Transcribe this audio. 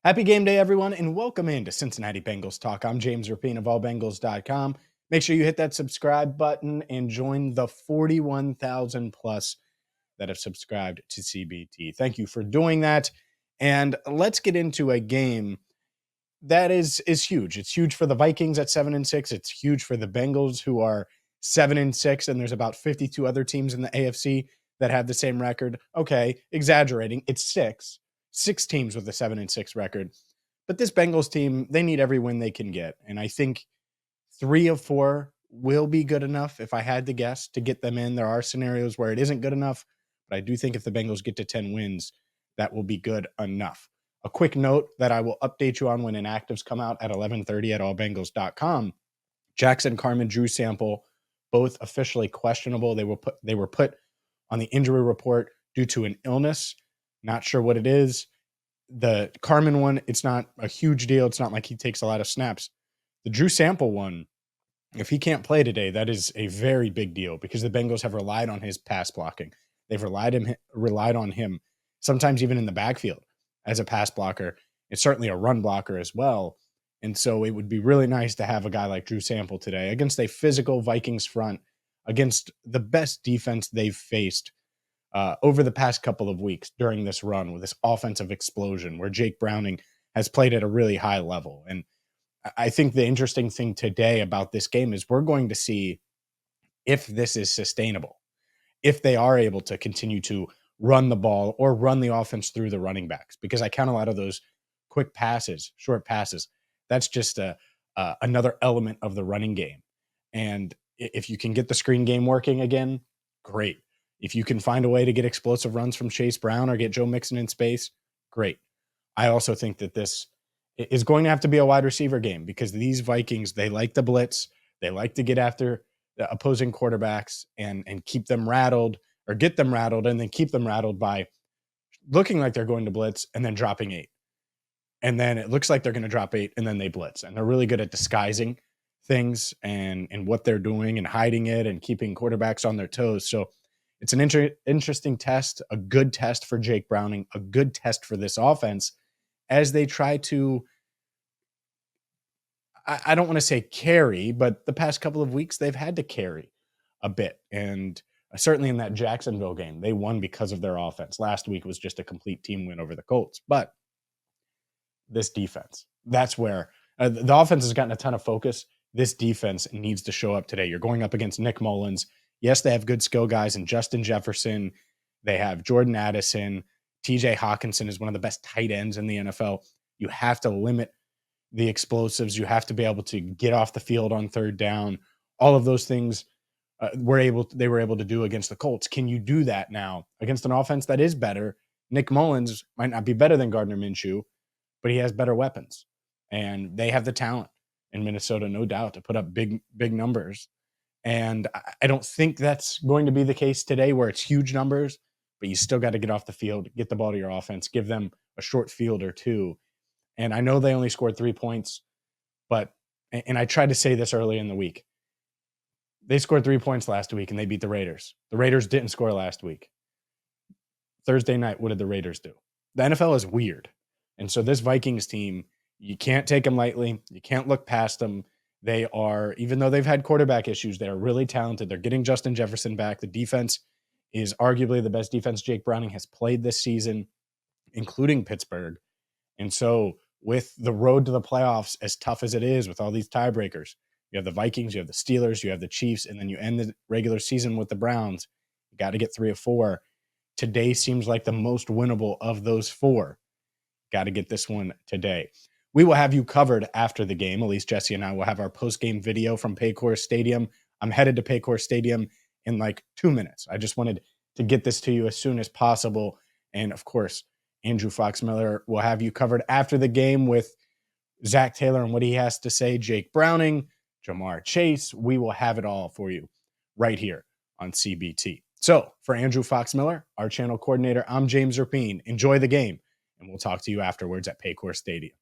Happy game day, everyone, and welcome into Cincinnati Bengals Talk. I'm James Rapien of allbengals.com. Make sure you hit that subscribe button and join the 41,000 plus that have subscribed to CBT. Thank you for doing that. And let's get into a game that is huge. It's huge for the Vikings at 7-6. It's huge for the Bengals, who are 7-6, and there's about 52 other teams in the AFC that have the same record. Okay, exaggerating. It's six teams with a 7-6 record. But this Bengals team, they need every win they can get. And I think 3 of 4 will be good enough, if I had to guess, to get them in. There are scenarios where it isn't good enough, but I do think if the Bengals get to 10 wins, that will be good enough. A quick note that I will update you on when inactives come out at 11:30 at allbengals.com. Jackson Carman, Drew Sample, both officially questionable. They were put on the injury report due to an illness. Not sure what it is. The Carman one, it's not a huge deal. It's not like he takes a lot of snaps. The Drew Sample one, if he can't play today, that is a very big deal because the Bengals have relied on his pass blocking. They've relied on him, sometimes even in the backfield as a pass blocker. It's certainly a run blocker as well. And so it would be really nice to have a guy like Drew Sample today against a physical Vikings front, against the best defense they've faced over the past couple of weeks during this run with this offensive explosion where Jake Browning has played at a really high level. And I think the interesting thing today about this game is we're going to see if this is sustainable, if they are able to continue to run the ball or run the offense through the running backs, because I count a lot of those quick passes, short passes. That's just another element of the running game. And if you can get the screen game working again, great. If you can find a way to get explosive runs from Chase Brown or get Joe Mixon in space, great. I also think that this is going to have to be a wide receiver game because these Vikings, they like the blitz. They like to get after the opposing quarterbacks and keep them rattled or get them rattled and then keep them rattled by looking like they're going to blitz and then dropping 8. And then it looks like they're going to drop 8 and then they blitz. And they're really good at disguising things and what they're doing and hiding it and keeping quarterbacks on their toes. So it's an interesting test, a good test for Jake Browning, a good test for this offense as they try to, I don't want to say carry, but the past couple of weeks they've had to carry a bit. And certainly in that Jacksonville game, they won because of their offense. Last week was just a complete team win over the Colts. But this defense, that's where the offense has gotten a ton of focus. This defense needs to show up today. You're going up against Nick Mullins. Yes, they have good skill guys in Justin Jefferson. They have Jordan Addison. TJ Hawkinson is one of the best tight ends in the NFL. You have to limit the explosives. You have to be able to get off the field on third down. All of those things they were able to do against the Colts. Can you do that now against an offense that is better? Nick Mullins might not be better than Gardner Minshew, but he has better weapons. And they have the talent in Minnesota, no doubt, to put up big numbers. And I don't think that's going to be the case today where it's huge numbers, but you still got to get off the field, get the ball to your offense, give them a short field or two. And I know they only scored 3 points, but, and I tried to say this early in the week, they scored 3 points last week and they beat the Raiders. The Raiders didn't score last week. Thursday night, what did the Raiders do? The NFL is weird. And so this Vikings team, you can't take them lightly. You can't look past them. They are, even though they've had quarterback issues, they are really talented. They're getting Justin Jefferson back. The defense is arguably the best defense Jake Browning has played this season, including Pittsburgh. And so with the road to the playoffs, as tough as it is with all these tiebreakers, you have the Vikings, you have the Steelers, you have the Chiefs, and then you end the regular season with the Browns. You got to get 3 of 4. Today seems like the most winnable of those 4. Got to get this one today. We will have you covered after the game. At least Jesse and I will have our post-game video from Paycor Stadium. I'm headed to Paycor Stadium in like 2 minutes. I just wanted to get this to you as soon as possible. And of course, Andrew Fox-Miller will have you covered after the game with Zach Taylor and what he has to say, Jake Browning, Jamar Chase. We will have it all for you right here on CBT. So for Andrew Fox-Miller, our channel coordinator, I'm James Rapien. Enjoy the game, and we'll talk to you afterwards at Paycor Stadium.